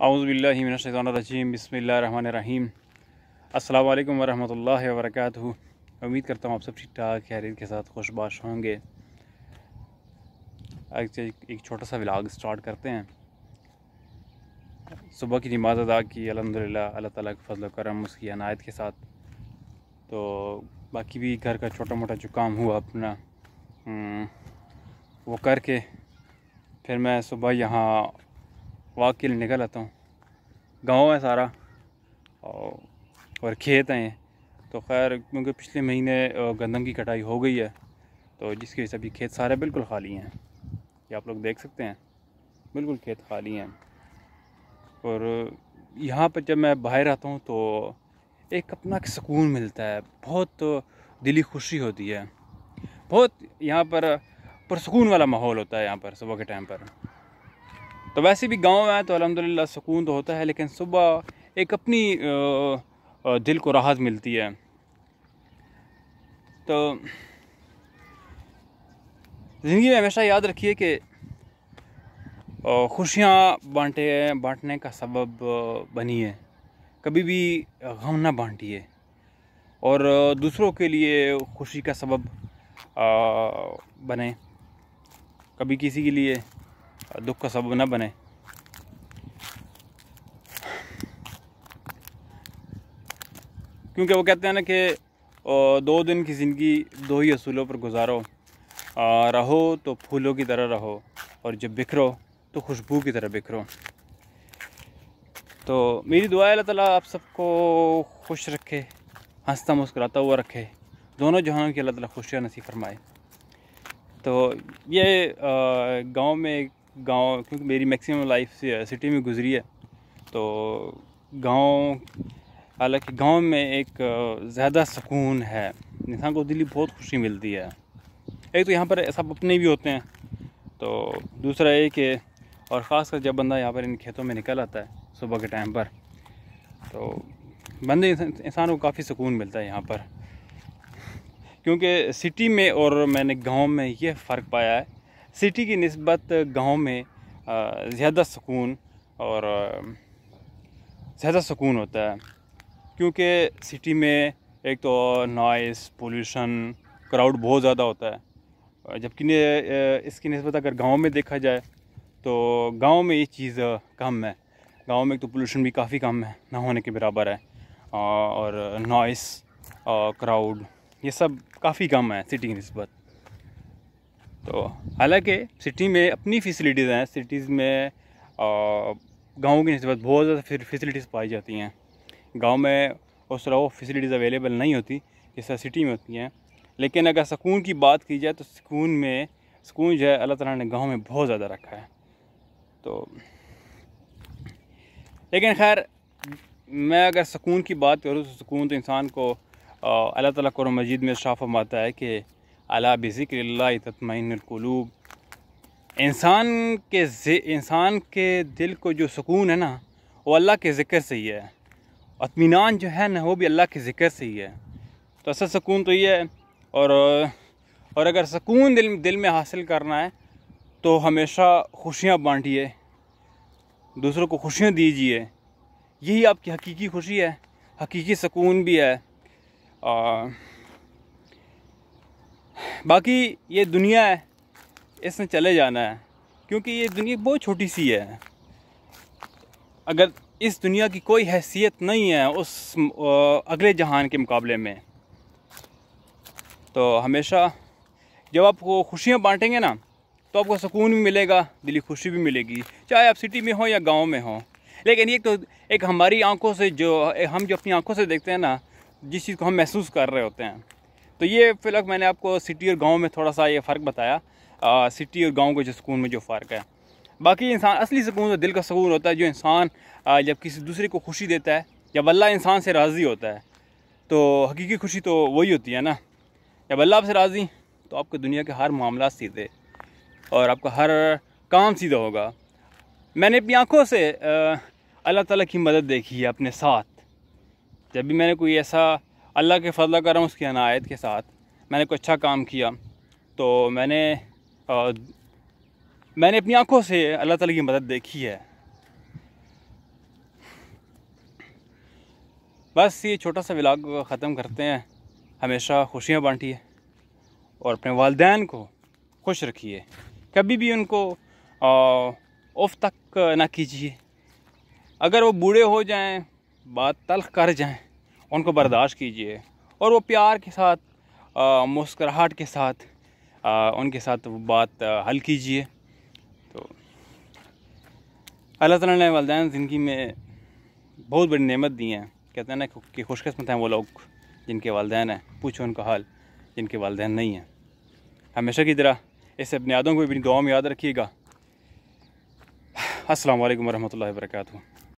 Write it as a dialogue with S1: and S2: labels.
S1: औज़ुबिल्लाहि मिनश्शैतानिर्रजीम बिस्मिल्लाहिर्रहमानिर्रहीम। अस्सलामु अलैकुम वरहमतुल्लाहि वबरकातुहू। उम्मीद करता हूँ आप सब ठीक ठाक खैरियत के साथ खुशबाश होंगे। आज एक छोटा सा व्लॉग स्टार्ट करते हैं। सुबह की नमाज़ अदा की अल्हम्दुलिल्लाह, अल्लाह ताला के फज़ल करम उसकी अनायत के साथ। तो बाकी भी घर का छोटा मोटा जो काम हुआ अपना वो करके फिर मैं सुबह यहाँ वॉक के लिए निकल आता हूँ। गाँव है सारा और खेत हैं। तो खैर क्योंकि पिछले महीने गंदम की कटाई हो गई है, तो जिसकी वजह से अभी खेत सारे बिल्कुल खाली हैं। ये आप लोग देख सकते हैं, बिल्कुल खेत खाली हैं। और यहाँ पर जब मैं बाहर आता हूँ तो एक अपना सुकून मिलता है, बहुत दिली खुशी होती है, बहुत यहाँ पर पुरसुकून वाला माहौल होता है यहाँ पर सुबह के टाइम पर। तो वैसे भी गांव है तो अल्हम्दुलिल्लाह सुकून तो होता है, लेकिन सुबह एक अपनी दिल को राहत मिलती है। तो ज़िंदगी में हमेशा याद रखिए कि खुशियाँ बांटने का सबब बनिए, कभी भी गम ना बांटिए। और दूसरों के लिए खुशी का सबब बने, कभी किसी के लिए दुख का सबब ना बने। क्योंकि वो कहते हैं ना कि 2 दिन की ज़िंदगी 2 ही असूलों पर गुजारो, रहो तो फूलों की तरह रहो, और जब बिखरो तो खुशबू की तरह बिखरो। तो मेरी दुआ है अल्लाह ताला आप सबको खुश रखे, हंसता मुस्कुराता हुआ रखे, दोनों जहानों की अल्लाह ताला खुशियाँ नसीब फरमाए। तो ये क्योंकि मेरी मैक्सिमम लाइफ सिटी में गुजरी है, तो हालांकि गांव में एक ज़्यादा सुकून है, इंसान को दिली बहुत खुशी मिलती है। एक तो यहाँ पर सब अपने भी होते हैं, तो दूसरा ये कि और ख़ासकर जब बंदा यहाँ पर इन खेतों में निकल आता है सुबह के टाइम पर, तो इंसान को काफ़ी सुकून मिलता है यहाँ पर। क्योंकि सिटी में और मैंने गांव में ये फ़र्क पाया है, सिटी की निस्बत गांव में ज़्यादा सुकून होता है। क्योंकि सिटी में एक तो नॉइस पोल्यूशन क्राउड बहुत ज़्यादा होता है, जबकि इसकी निस्बत अगर गांव में देखा जाए तो गांव में ये चीज़ कम है। गांव में एक तो पोल्यूशन भी काफ़ी कम है, ना होने के बराबर है, और नॉइस क्राउड ये सब काफ़ी कम है सिटी की निस्बत। तो हालांकि सिटी में अपनी फैसिलिटीज़ हैं, सिटीज़ में गाँव की निस्बत बहुत ज़्यादा फैसिलिटीज़ पाई जाती हैं। गांव में उस तरह वो फैसिलिटीज़ अवेलेबल नहीं होती जैसा सिटी में होती हैं। लेकिन अगर सुकून की बात की जाए तो सुकून जो है अल्लाह ताला ने गांव में बहुत ज़्यादा रखा है। तो लेकिन खैर मैं अगर सुकून की बात करूँ तो सुकून तो इंसान को अल्लाह ताला कुरान मजीद में इरशाद फरमाता है कि अला बिज़िक्रिल्लाहि तत्मइन्नुल कुलूब। इंसान के दिल को जो सुकून है ना, वो अल्लाह के ज़िक्र से ही है। इत्मीनान जो है ना, वो भी अल्लाह के ज़िक्र से ही है। तो असल सुकून तो ये है। और अगर सुकून दिल में हासिल करना है तो हमेशा खुशियाँ बांटिए, दूसरों को खुशियाँ दीजिए। यही आपकी हकीकी खुशी है, हकीकी सुकून भी है। बाकी ये दुनिया है, इसमें चले जाना है, क्योंकि ये दुनिया बहुत छोटी सी है। अगर इस दुनिया की कोई हैसियत नहीं है उस अगले जहान के मुकाबले में, तो हमेशा जब आप वो खुशियाँ बांटेंगे ना, तो आपको सुकून भी मिलेगा, दिली खुशी भी मिलेगी, चाहे आप सिटी में हो या गांव में हो। लेकिन ये तो एक हमारी आंखों से हम जो अपनी आंखों से देखते हैं ना, जिस चीज़ को हम महसूस कर रहे होते हैं। तो ये फ़िलहाल मैंने आपको सिटी और गांव में थोड़ा सा ये फ़र्क बताया, सिटी और गांव के जो सुकून में जो फ़र्क है। बाकी इंसान असली सुकून तो दिल का सुकून होता है, जो इंसान जब किसी दूसरे को खुशी देता है, जब अल्लाह इंसान से राज़ी होता है, तो हकीकी खुशी तो वही होती है ना। जब अल्लाह आपसे राज़ी, तो आपको दुनिया के हर मामला सीधे और आपका हर काम सीधा होगा। मैंने अपनी आँखों से अल्लाह ताला की मदद देखी है अपने साथ। जब भी मैंने कोई ऐसा अल्लाह के फज़ल करम उसकी अनायत के साथ मैंने कोई अच्छा काम किया, तो मैंने अपनी आँखों से अल्लाह ताला की मदद देखी है। बस ये छोटा सा व्लॉग ख़त्म करते हैं। हमेशा खुशियाँ बांटिए और अपने वालिदैन को खुश रखिए। कभी भी उनको उफ तक ना कीजिए। अगर वो बूढ़े हो जाएं, बात तल्ख कर जाएं, उनको बर्दाश्त कीजिए और वो प्यार के साथ, मुस्कुराहट के साथ उनके साथ वो बात हल कीजिए। तो अल्लाह ताला ने वालिदैन ज़िंदगी में बहुत बड़ी नेमत दी हैं। कहते हैं ना कि खुशकिस्मत हैं वो लोग जिनके वालिदैन हैं, पूछो उनका हाल जिनके वालिदैन नहीं हैं। हमेशा की तरह इसे अपनी यादों को भी अपनी दुआ में याद रखिएगा। अस्सलाम वालेकुम वरहमतुल्लाहि वबरकातुहू।